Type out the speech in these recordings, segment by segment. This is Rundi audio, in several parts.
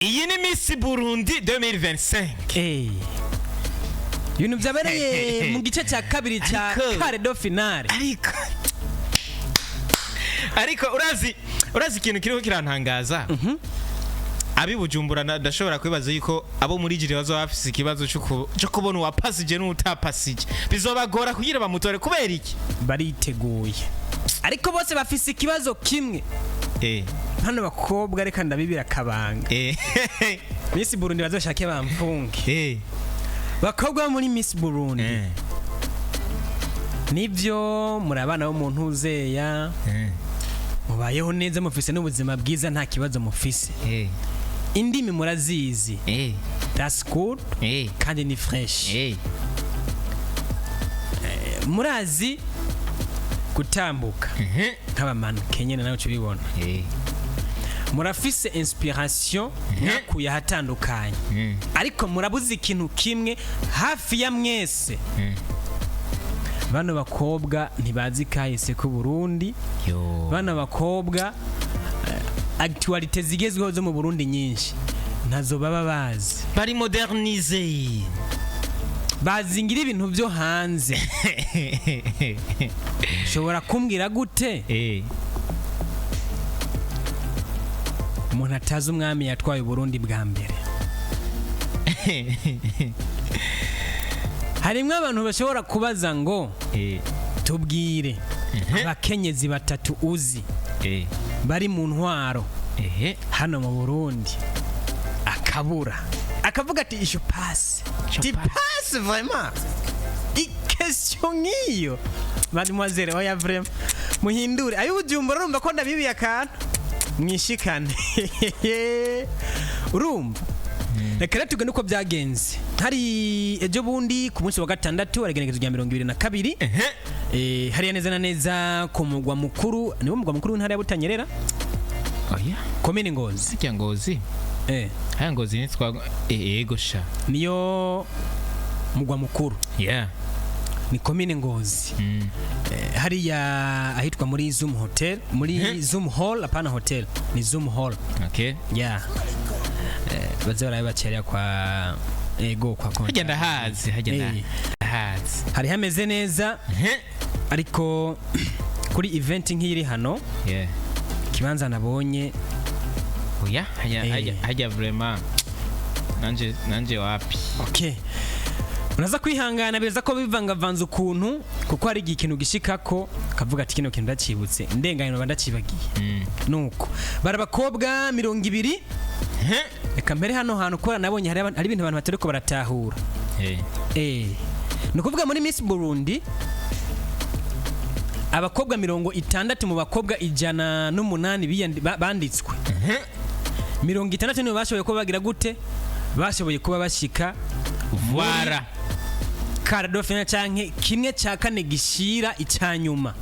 iyi ni Miss Burundi 2025. Ibintu byabereye mu gice cya kabiri cya quart de finale. Ariko urazi ikintu kiriho kirantangaza. Abi Bujumbura ndashobora kwibaza yuko abo muri jiri bazo bafise ikibazo cyo kubona uwapasije n'utapasije. Bizobagora kugira bamutore kubera iki? Bariteguye. Ariko bose bafise ikibazo kimwe. Hano bakobwa reka ndabibira kabanga. Miss Burundi bazoshake bamfunge. Bakobwa muri Miss Burundi. Nivyo murabana bo muntu uzeya. Mubayeho neza mufise n'ubuzima bwiza nta kibazo mufise. Indimi murazizi. That's good. Kandi ni fresh. Murazi gutambuka. Nk'abamana Kenyana nawe cubibona. Murafise inspiration nyakuye hatandukanye. Ariko murabuze ikintu kimwe hafi ya mwese. Bano bakobwa ntibazi kahise ku Burundi. Bano bakobwa actualité zigezweho zo mu Burundi nyinshi ntazo baba bazi. Bari moderniser. Bazingira ibintu byo hanze. Shobora kumbwira gute? Umuntu atazi umwami yatwaye Burundi bwa mbere. Harimwe abantu bashobora kubaza ngo tubwire abakenyezi batatu uzi bari mu ntwaro hano mu Burundi akabura akavuga ati je passe vraiment question ngiyo mademoiselle oya vraiment muhindure ayo Bujumbura urumva ko ndabibiye akantu mwishikane urumva reka tugende uko byagenze hari ejo bundi ku munsi wa gatandatu aragenekezo rya 22 hariya neza na neza ku mugwa mukuru niwo mugwa mukuru w'intara ya Butanyerera komine Ngozi sijya Ngozi haya Ngozi nitwa ego sha niyo mugwa mukuru ni komine Ngozi hariya ahitwa muri Zoom Hotel muri Zoom Hall apana hotel ni Zoom Hall bazora bacerera kwa ego kwa konta hagenda hazi hari hameze neza ariko kuri event nk'iri hano kibanza nabonye hajya vraiment nanje wapi unaza kwihangana beza ko bivangavanze ukuntu kuko hari ikintu gishikako kavuga ati kino kintu ndacibutse ndenganye no bandacibagiye nuko barabakobwa 200 reka mbere hano hantu kora nabonye hari ibintu abantu batereko baratahura no kuvuga muri Miss Burundi abakobwa 60 mu bakobwa 108 banditswe 60 nibo bashoboye ko bagira gute bashoboye kuba bashika vara Karadofina canke kimwe cya kane gishira icyanyuma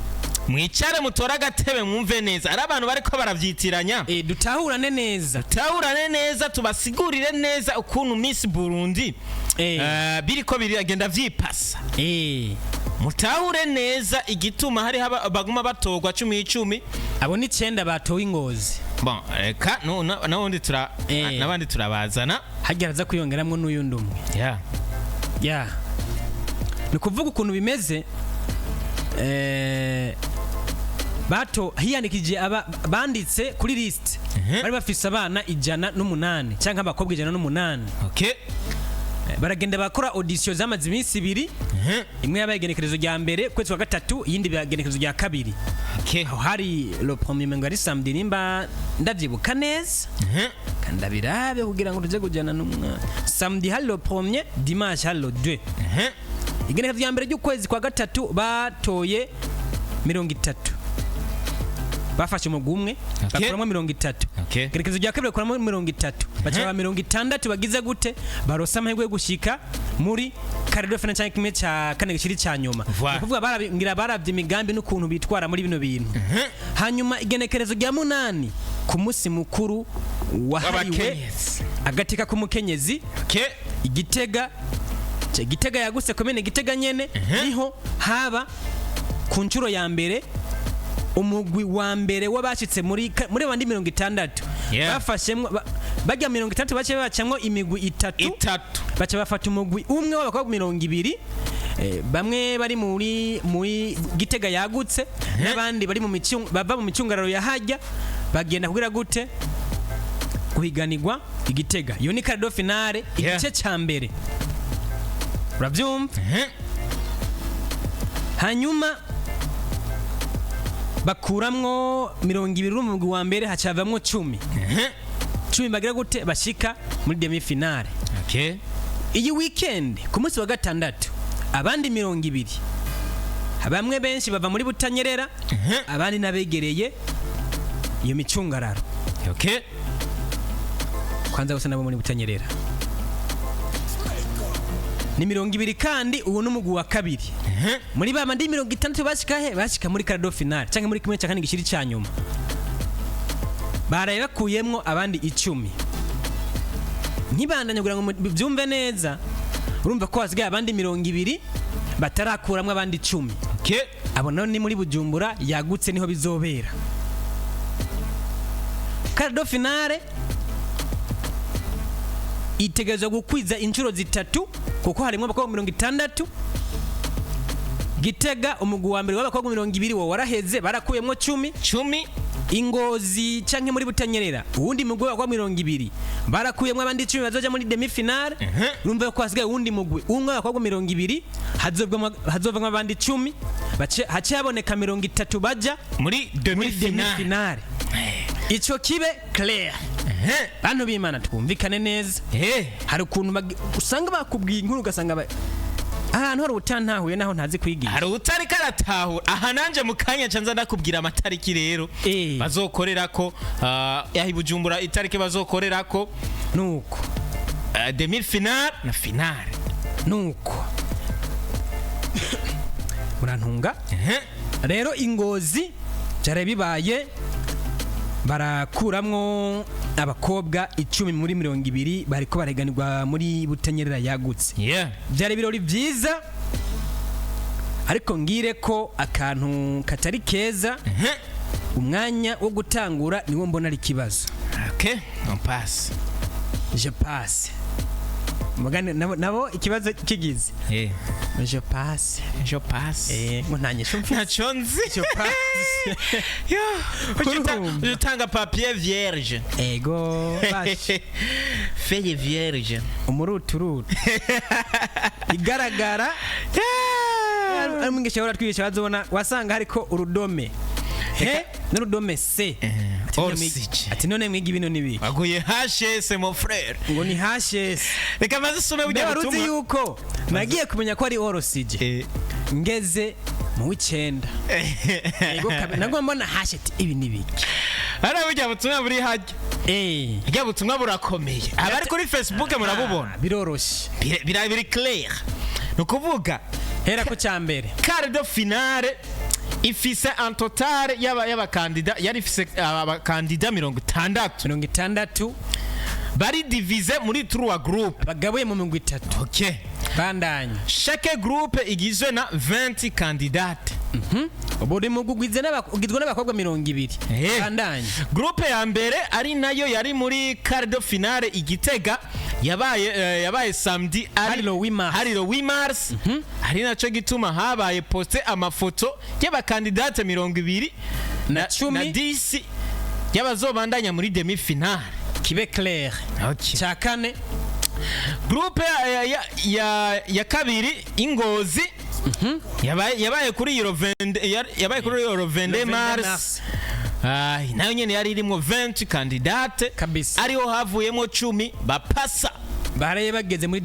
mwicare mutora agatebe mwumve neza ari abantu bariko baravyitiranya dutahurane neza tubasigurire neza ukuntu Miss Burundi biriko biragenda vyipasa mutahure neza igituma hari baguma batogwa 10 abo ni 9 batowe Ingozi bon reka nabandi turabazana hageraza kwiyongeramwe n'uyundi umwe ni kuvuga ukuntu bimeze bato hiyandikije banditse kuri list bari bafise abana 108 cyangwa abakobwa 108 baragenda bakora audition zamaze iminsi 2 imwe yabagenekerezo rya mbere kwezi wa gatatu yindi bagenekerezo rya kabiri hari le premier mengari samedi nimba ndavyibuka neza kandabirabe kugira ngo tuje kujana n'umwana samedi hari le premier dimanche hari le 2 igenekerezo rya mbere ry'ukwezi kwa gatatu batoye 30 bafashe mu gumwe bakoramo 30 gerekezo rya kabiri bakoramo 30 bacaba 60 bagize gute barosa amahirwe yo gushika muri Cardo Financial kimwe cya kane gishiri cyanyuma kuvuga barabingira baravye imigambi n'ukuntu bitwara muri bino bintu hanyuma igenekerezo rya 8 ku munsi mukuru wahariwe agateka ku mukenyezi Igitega yaguse komene Gitega nyene niho haba ku ncuro ya mbere umugwi wa mbere wabashitse muri bandi 60 bafashemwe bajya 30 bace bacamwo imigwi itatu bace bafata umugwi umwe w'abakobwa 20 bamwe bari muri Gitega yagutse n'abandi bari mu bava mu micungararo ya hajya bagenda kugira gute guhiganirwa Igitega. Iyo ni cardo finale igice cya mbere, urabyumva? Hanyuma bakuramwo 20 rumugwi wa mbere hacavamwo 10 bagira gute bashika muri demi finale. Iyi weekend ku munsi wa gatandatu abandi 20 bamwe benshi bava muri Butanyerera abandi nabegereye iyo micungararo. Kwanza gusa nabo muri Butanyerera ni 20 kandi ubu n'umugwi wa kabiri muri ba mandi 60 bashika muri cardo finale cyangwa muri kimwe cya kane gishiri cyanyuma baraye bakuyemwo abandi 10 ntibandanye kugira ngo byumve neza. Urumva ko hasigaye abandi 20 batarakuramwe abandi 10. Abo none ni muri Bujumbura yagutse niho bizobera cardo finale. Itegerezwa gukwiza inshuro zitatu kuko harimo abakobwa 60. Gitega umugwi wa mbere w'abakobwa 20 wo waraheze barakuyemwo 10. Ingozi canke muri Butanyerera uwundi mugwi w'abakobwa 20 barakuyemwo abandi 10 bazoja muri demi finale. Urumva ko hasigaye uwundi mugwi umwe w'abakobwa 20 hazovamwo abandi 10 hace haboneka 30 baja muri demi finale. Ico kibe Claire bantu b'Imana twumvikane neza. Hari ukuntu usanga bakubwiye inkuru ugasanga ahantu hari utantahuye naho ntazi kwigisha, hari utari karatahu. Aha nanje mukanya canza ndakubwira amatariki rero bazokorerako yahi Bujumbura, itariki bazokorerako nuko demi finale na finale nuko murantunga. Rero Ingozi cyare bibaye barakuramwo abakobwa 10 muri 20 bariko bareganirwa muri Butanyerera yagutse. Byari birori byiza ariko ngire ko akantu katari keza. Umwanya wo gutangura niwo mbona ari kibazo. On passe. Je passe. Mugane nabo ikibazo kigize. Je passe. Ngo ntanyesho ntachonzi. Je passe. Utanga papier vierge. Ego bash. Feuille vierge. Umurutu. Igaragara. Mwigisha waratwigisha bazobona wasanga hariko urudome. N'urudome C. Ati none mwiga ibintu nibiki? Aguye HS mon frère. Ngo ni HS. Reka maze some ujya gutuma. Baruzi yuko nagiye kumenya ko ari orosije. Ngeze mu w'icenda. Ego nagomba mbona hasheti ibi nibiki. Ara bujya butumwa buri hajya. Bujya butumwa burakomeye. Abari kuri Facebook murabubona. Biroroshe. Biri clear. Nukuvuga hera ko cyambere. Cardo finale ifise en total y'abakandida yari ifise abakandida 60 bari divise muri 3 groupe bagabuye mu 3. Bandanye chaque groupe igizwe na 20 candidate. Buri mugugwize n'abagizwe n'abakobwa 20. Bandanye groupe ya mbere ari nayo yari muri cardo finale Igitega yabaye samedi ari lo Wimars. Ari naco gituma habaye poste amafoto y'abakandidate 20 na 10 y'abazobandanya muri demi finale. Kibe Claire. Cyakane groupe ya kabiri Ingozi yabaye kuri Euro 20 Mars. Nayo nyene yari irimo 20 candidate kabisa. Ariho havuyemo 10 bapasa baraye bageze muri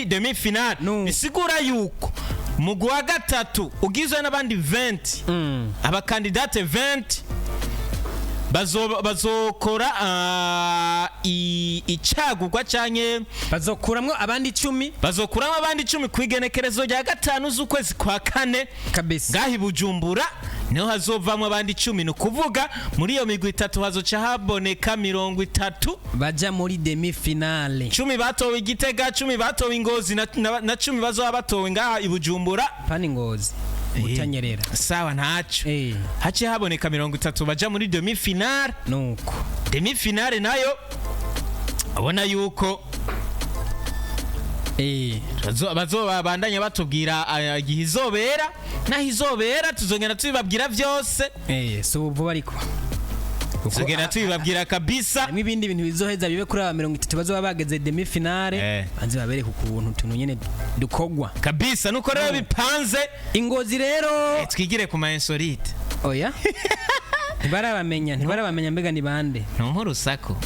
demi finale. Bisigura yuko mugwi wa gatatu ugizwe n'abandi 20 abakandidate 20 bazokora icagurwa canke bazokuramwo abandi 10 kwigenekerezo rya 5 z'ukwezi kwa 4 kabisa. Gahi Bujumbura niho hazovamwe abandi 10. No kuvuga muri iyo migwi 3 hazoca haboneka 30 baja muri demi finale. 10 batowe Igitega, 10 batowe Ingozi na 10 bazoba batowe ngaha i Bujumbura. Pani Ngozi Butanyerera. Sawa ntaco. Haci haboneka 30 baja muri demi finale. Nuko. Demi finale nayo abona yuko bazoba bandanya batubwira igihe izobera naho izobera tuzongera tubibabwira vyose so vuba ariko tuzongera tubibabwira kabisa n'ibindi bintu bizoheza bibe kuri 30 bazoba bageze demi finale banze babereka ukuntu tuntu nyene dukogwa kabisa nuko rero bipanze Ingozi rero twigire ku ma insolite oya ntibarabamenya mbega ni bande no nk'urusako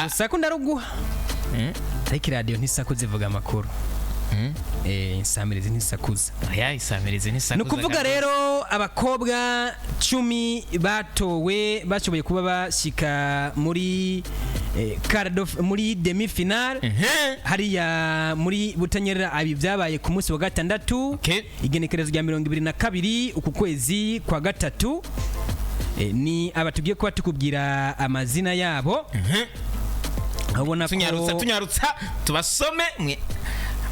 Sako ndaruguha ariko radio ntisaku zivuga amakuru insamirizi ntisakuza insamirizi ntisakuza nukuvuga rero abakobwa 10 batowe bashoboye kuba bashika muri muri demi finale hariya muri Butanyerera abi byabaye ku munsi wa gatandatu igenekerezo rya 22 uku kwezi kwa gatatu ni abatugiye kuba tukubwira amazina yabo abona ko tunyarutsa tubasome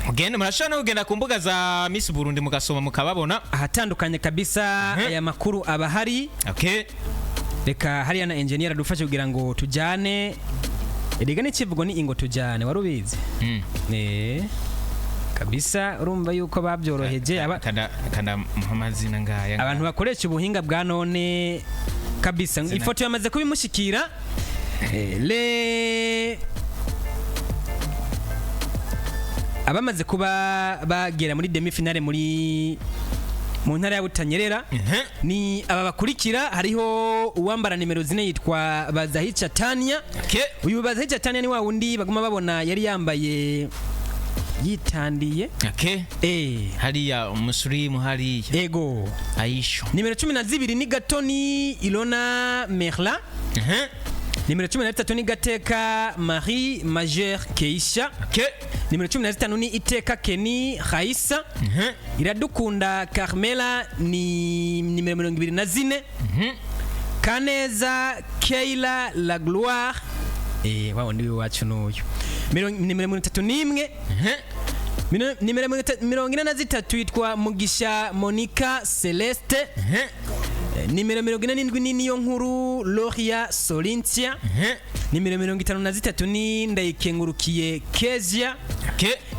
mugende murashana kugenda ku mbuga za Miss Burundi mugasoma mukababona ahatandukanye kabisa aya makuru abahari reka hariya na engineer adufashe kugira ngo tujane erega n'ikivugo ni ingo tujane warubizi kabisa urumva yuko babyoroheje kanda amazina ngaya abantu bakoresha ubuhinga bwa none kabisa ifoto yamaze kubimushikira abamaze kuba bagera muri demi finale mu ntara ya Butanyerera ni aba bakurikira hariho uwambara nimero 4 yitwa Bazahica Tania uyu Bazahica Tania ni wa wundi baguma babona yari yambaye yitandiye hariya umusurimu hariya ego Aisho nimero 12 ni Gatoni Ilona Merla nimero 13 ni Gateka Marie Majeure Keisha nimero 15 ni Iteka Kenny Khaisa Iradukunda Carmela ni nimero 24 Kaneza Keila La Gloire wao ndiwe wacu n'uyu nimero 31 nimero 43 yitwa Mugisha Monica Celeste nimero 47 ni niyo nkuru Loria Solintia nimero 53 ni Ndayikengurukiye Kezia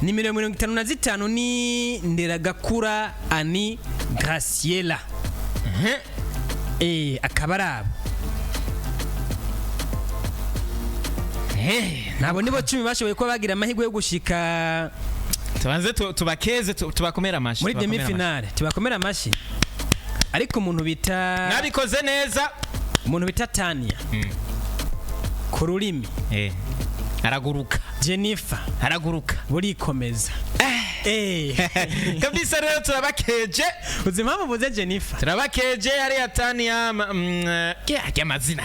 nimero 55 ni Nderagakura Ani Graciela akabarabo nabo nibo 10 bashoboye kuba bagira amahirwe yo gushika tubanze tubakeze tubakomera amashi muri demi finale tubakomera amashi ariko umuntu bita nabikoze neza umuntu bita Tania ku rurimi araguruka Jennifer araguruka burikomeza kabisa rero turabakeje uzima muvuze Jennifer turabakeje hari Tania amazina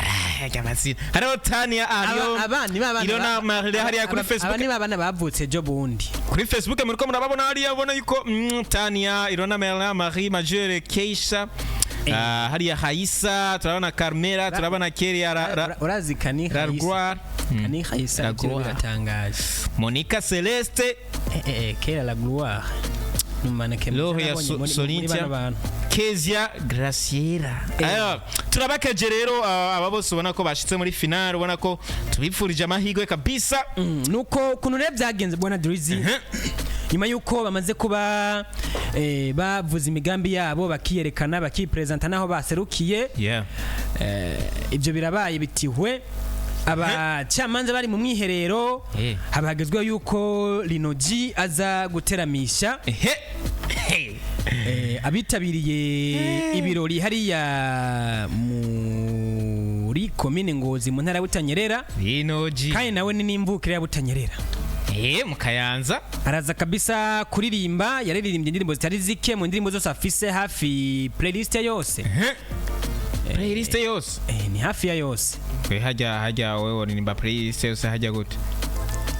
hariho Tania ariyo abani Ilona Merle hariya kuri Facebook abani babana bavutse jo bundi kuri Facebook muriko murababona hariya ubona yuko Tania Ilona Merle Marie Majeure Keisha hariya Haisa turabona Carmela turabona Keria urazi Kani Haisa biratangaje Monica Celeste Keria La Gloire Loria Solintia Kezia Graciela turabakeje rero aba bose ubona ko bashitse muri finale ubona ko tubipfurije amahirwe kabisa nuko kuno rero byagenze bwana Drizzy nyuma yuko bamaze kuba bavuza imigambi yabo bakiyerekana bakipresenta naho baserukiye ibyo birabaye bitihwe abacamanza bari mu mwiherero habagezwe yuko Linoji aza guteramisha abitabiriye ibirori hariya muri komine Ngozi mu ntara ya Butanyerera Linoji kandi nawe ni nimvukire ya Butanyerera mukayanza araza kabisa kuririmba yaririmbye indirimbo zitari zike mu ndirimbo zose afise hafi playlist yose playlist yose ni hafi ya yose hajya wewe nirimba playlist yose hajya gute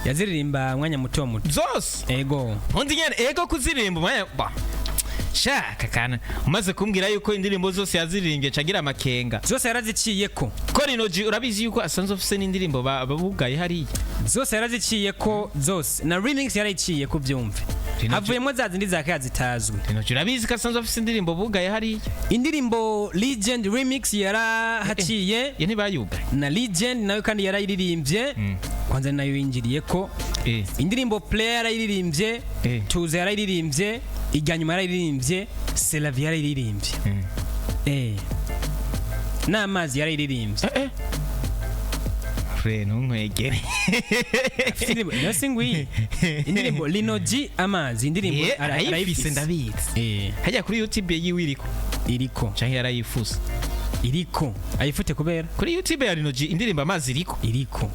yaziririmba mwanya muto zose ego undi nyene ego kuziririmba mwanya shaka kana umaze kumbwira yuko indirimbo zose yaziririmbye cagira amakenga zose yaraziciyeko ko Linoji urabizi yuko asanzwe afise n'indirimbo babugaye hariya zose yaraziciyeko zose na remix yarayiciye ku byumve havuyemo za zindi za kaya zitazwi. Rinoji urabizi ko asanzwe afise indirimbo bugaye hariya. Indirimbo Legend remix yarahaciye ye ntibayugaye na Legend nayo kandi yarayiririmbye kwanza nayo yinjiriye ko indirimbo Play yarayiririmbye Tuze yarayiririmbye Iganyuma yarayiririmbye Selavi yarayiririmbye n'amazi yarayiririmbye ntunkwegere indirimbo Rinoji amazi indirimbo arayifise ndabizi hajya kuri YouTube yiwe iriko canke yarayifuse iriko ayifute kubera kuri YouTube ya Rinoji indirimbo amazi iriko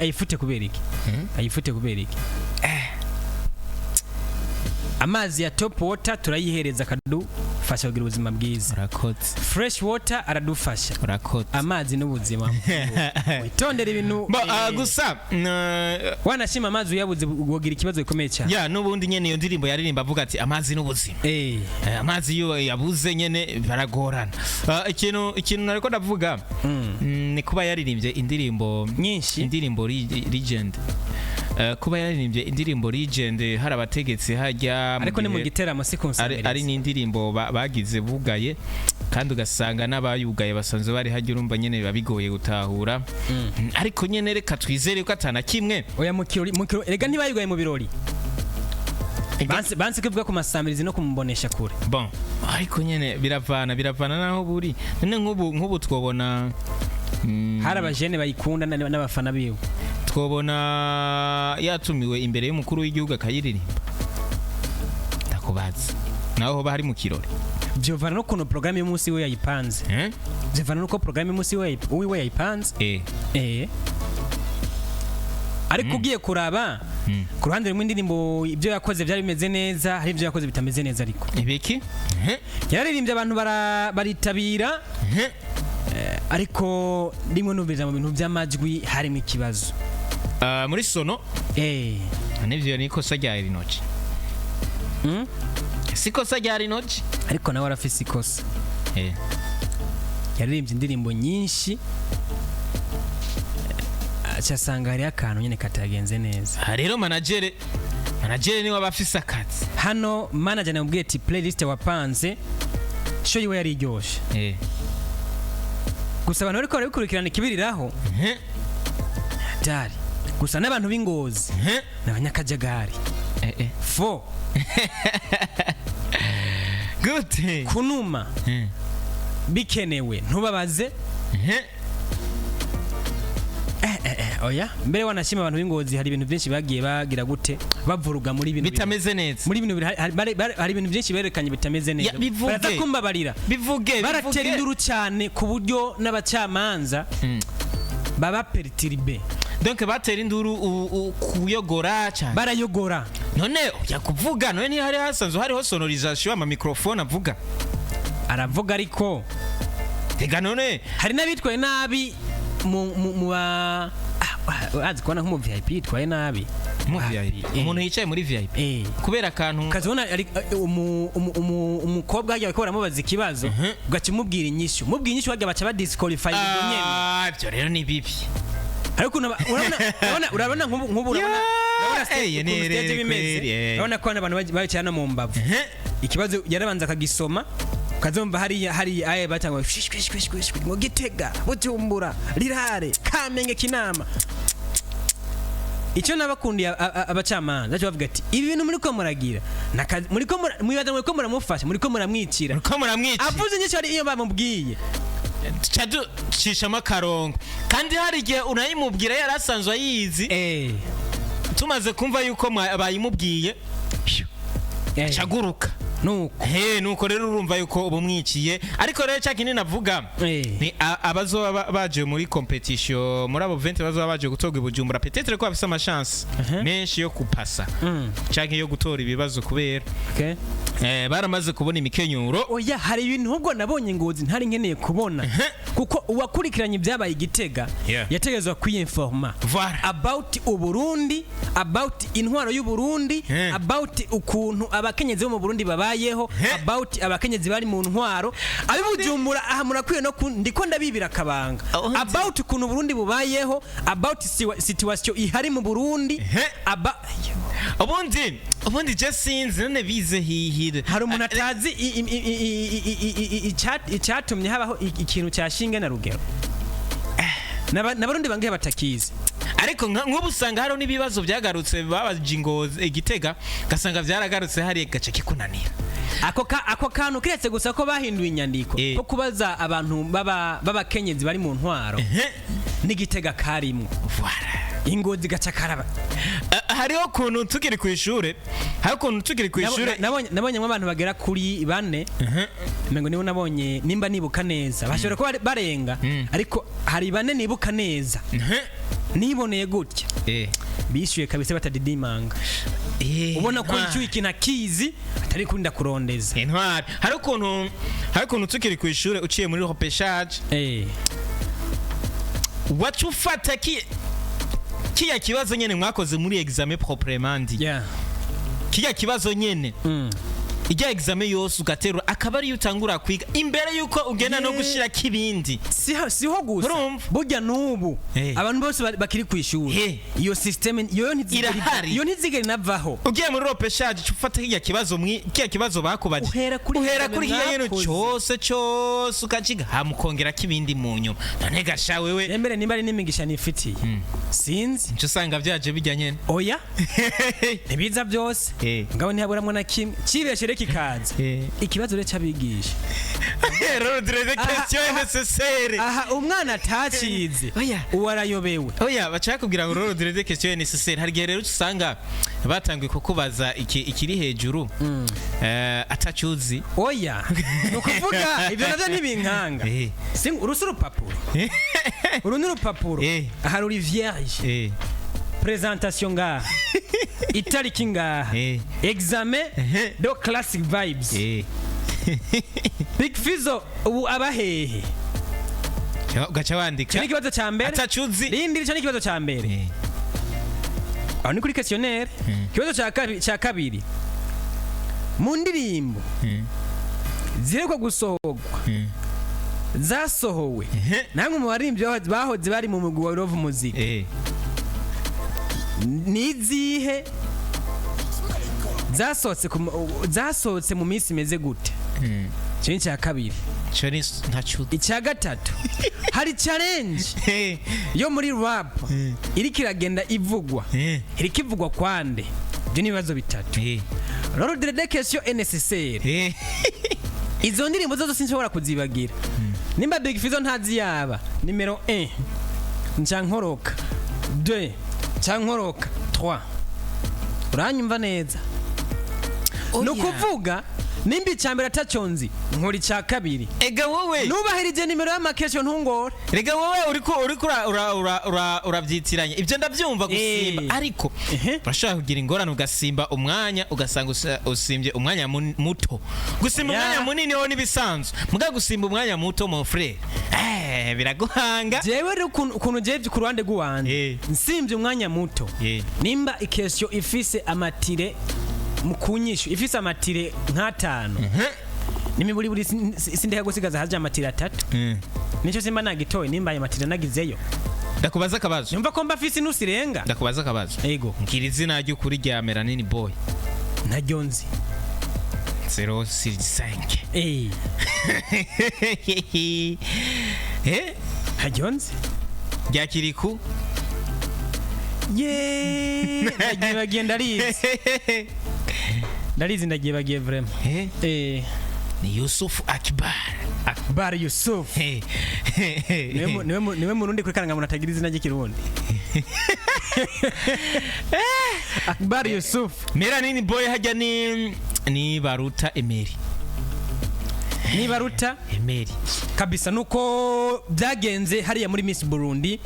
ayifute kubera iki ayifute kubera iki amazi ya Top Water turayihereza kadufasha kugira ubuzima bwiza. Urakotse. Fresh Water aradufasha. Urakotse. Amazi n'ubuzima. Witondera ibintu gusa wanashima amazi uyabuze ugogira ikibazo gikomeye cyane. Ya nubundi nyene iyo ndirimbo yaririmba avuga ati amazi n'ubuzima. Amazi yo yabuze nyene baragorana. Ikintu nariko ndavuga ni kuba yaririmbye indirimbo nyinshi, indirimbo Legend. Kuba yaririmbye indirimbo Legend hari abategetsi hajya ariko ni mu giteramo sikonsamereza ari n'indirimbo bagize bugaye kandi ugasanga n'abayugaye basanzwe bari hajya urumva nyene babigoye gutahura ariko nyene reka twizere ko atana kimwe oya mukiro erega ntibayugaye mu birori banse kivuga ku masamirizi no kumbonesha kure bon ariko nyene biravana naho buri none nk'ubu twobona hari abajene bayikunda n'abafana biwe twobona yatumiwe imbere y'umukuru w'igihugu akayiririmba ndakubaza naho bari mu kirori byovana no kuno programme y'umunsi we yayipanze byovana no ko programme y'umunsi we yayipanze ariko ugiye kuraba ku ruhande rumwe indirimbo ibyo yakoze byari bimeze neza hari ibyo yakoze bitameze neza ariko ibiki yararirimbye abantu baritabira ariko rimwe n'ubiriza mu bintu by'amajwi harimo ikibazo muri sono n'ivyo ni ikosa rya Rinoji sikosa rya Rinoji ariko nawe arafise ikosa yaririmbye indirimbo nyinshi cyasanga hari akantu nyene katagenze neza rero manager niwe abafise akazi hano manager namubwiye ati playlist wapanze show yiwe yari iryoshe gusa abantu bariko barabikurikirana ikibiriraho dari gusa n'abantu b'ingozi n'abanyakajagari fo gute kunuma bikenewe ntubabaze oya mbere wanashima abantu b'ingozi hari ibintu byinshi bagiye bagira gute bavuruga muri ibintu bitameze neza muri ibintu hari ibintu byinshi berekanye bitameze neza baraza kumbabarira bivuge baratera induru cyane ku buryo n'abacamanza baba perturbe donc batera induru kuyogora cyane barayogora none yakuvuga none ni hari hasanzwe hariho sonorisation ama microphone avuga aravuga ariko tega none hari n'abitwaye nabi mu azi kubona nk'umu VIP yitwaye nabi umuntu yicaye muri VIP kubera akantu kazibona umukobwa hajya bakora mubaza ikibazo ugaca umubwira inyishu mubwira inyishu hajya baca badisqualify nyene ibyo rero ni bibi ariko urabona nk'ubu urabona stage bimeze urabona ko abantu bacyana mu mbavu ikibazo yarabanza akagisoma kazomba hari aye batangwa ngo Gitega Bujumbura Rirare Kamenge Kinama icyo nabakundiye abacamanza cyo bavuga ati ibi bintu muri ko muragira muri ko mwibaza muri ko muramufasha muri ko muramwicira avuze nyinshi ari iyo bamubwiye cyadu cishama karongo kandi hari gihe unayimubwira yarasanzwe ayizi tumaze kumva yuko bayimubwiye caguruka nuko rero urumva yuko ubumwiciye ariko rero cyakindi navuga ni abazoba baje muri competition muri abo 20 bazoba baje gutorwa Bujumbura peut-être ko bafise ama chance menshi yo kupasa cyangwa yo gutora ibibazo kubera baramaze kubona imikenyuro oya hari ibintu ubwo nabonye ngozi ntari nkeneye kubona kuko uwakurikiranye ibyabaye Gitega yategezwa kwiyinforma about uburundi about intwaro y'u Burundi about ukuntu abakenyezi bo mu Burundi babayeho about abakenyezi bari mu ntwaro abi Bujumbura aha murakwiye no ndiko ndabibira kabanga about ukuntu Burundi bubayeho about situation ihari mu Burundi ubundi je sinzi none bize hihire hari umuntu atazi icyatumye habaho ikintu cya Shinge na Rugero n'abarundi bangahe batakizi ariko nk'ubu usanga hariho n'ibibazo byagarutse babaje Ingozi Igitega gasanga byaragarutse hari gace kikunanira ako kantu kiretse gusa ko bahinduye inyandiko ko kubaza abantu b'abakenyezi bari mu ntwaro n'Igitega karimwo Ingozi gaca karaba hariho kuntu tukiri ku ishure nabonye abantu bagera kuri 4 mengo nibo nabonye nimba nibuka neza bashobora ko barenga ariko hari 4 nibuka neza niboneye gutya bishyuye kabisa batadidimanga ubona ko icyo ikintu akizi atari kurinda kurondeza intwari hari ukuntu tukiri ku ishure uciye muri repêchage wacufata kiya kibazo nyene mwakoze muri examen proprement kiya kibazo nyene ijya examen yose ugaterura akaba ari utangura kwiga imbere yuko ugenda no gushira kibindi siho gusa burya nubu abantu bose bakiri kwishura iyo system iyo ntizigeri navaho ugiye muri repêchage ufata kiya kibazo bakubaje uhera kuri hiya yeno cyose ukaciga hamukongera kibindi mu nyuma none gasha wewe embere nimba ari n'imigisha nifitiye sinzi cyo usanga byaje bijya nyene oya nibiza byose ngabo ntihaburamwe na kimwe cibeshere kikaza ikibazo rero cabigisha rero direze question nécessaire aha umwana atacize uwarayobewe oya bachaka kugira ngo rero direze question nécessaire hari rero usanga batangiye kukubaza ikiri hejuru atacuzi oya nukuvuga ibyo navyo nibinkanga urusuru papuro uru n'urupapuro aha ruri vierge présentation ngaha itariki ngaha examen do classic vibes Big Fizzo ubu abahehe ugaca wandika cyo ikibazo cya mbere atacuzi rindi cyo ikibazo cya mbere aho ni kuri questionnaire ikibazo cya kabiri mu ndirimbo zireko gusohogwa zasohowe namwe mu baririmbyi bahoze bari mu mugwi wa Love Music nizihe zasohotse mu minsi imeze gute cyo ni cya kabiri icya gatatu hari challenge yo muri rap iriko iragenda ivugwa iriko ivugwa kwande ibyo ni ibibazo bitatu rero de question nécessaire izo ndirimbo zose sinshobora kuzibagira nimba Big Fizzo ntazi yaba numero 1 ncankoroka 2 cyankoroka 3 uranyumva neza no kuvuga nimba icyambere ataconzi nkuri cya kabiri ega wowe nubahirije nimero y'amakesho ntungore rega wowe uriko urabyitiranye ibyo ndabyumva gusimba ariko urashaka kugira ingorane ugasimba umwanya ugasanga usimbye umwanya muto gusimba umwanya munini ho nibisanzwe muga gusimba umwanya muto mon frère biraguhanga jewe ukuntu jewe ku ruhande rw'uwanje nsimbye umwanya muto nimba ikesho ifise amatire mukunyishu ifise amatire nk'atanu nimiburi buri sindeka gusigaza haje amatire 3 nico simba nagitoye nimba ayo matire nagizeyo ndakubaza akabazo nyumva ko mba fisi nusirenga ndakubaza akabazo yego ngira izina ryo kuri rya Melanini Boy ntaryonzi 065 ntaryonzi rya Kiriku nagiye bagenda ndarizi ndagiye bagiye vraiment ni Yusuf Akbar Yusuf niwe murundi kuri karanga munatagira izina ry'ikirundi Akbar Yusuf Melanini Boy hajya ni Baruta Emery Emery kabisa nuko byagenze hariya muri Miss Burundi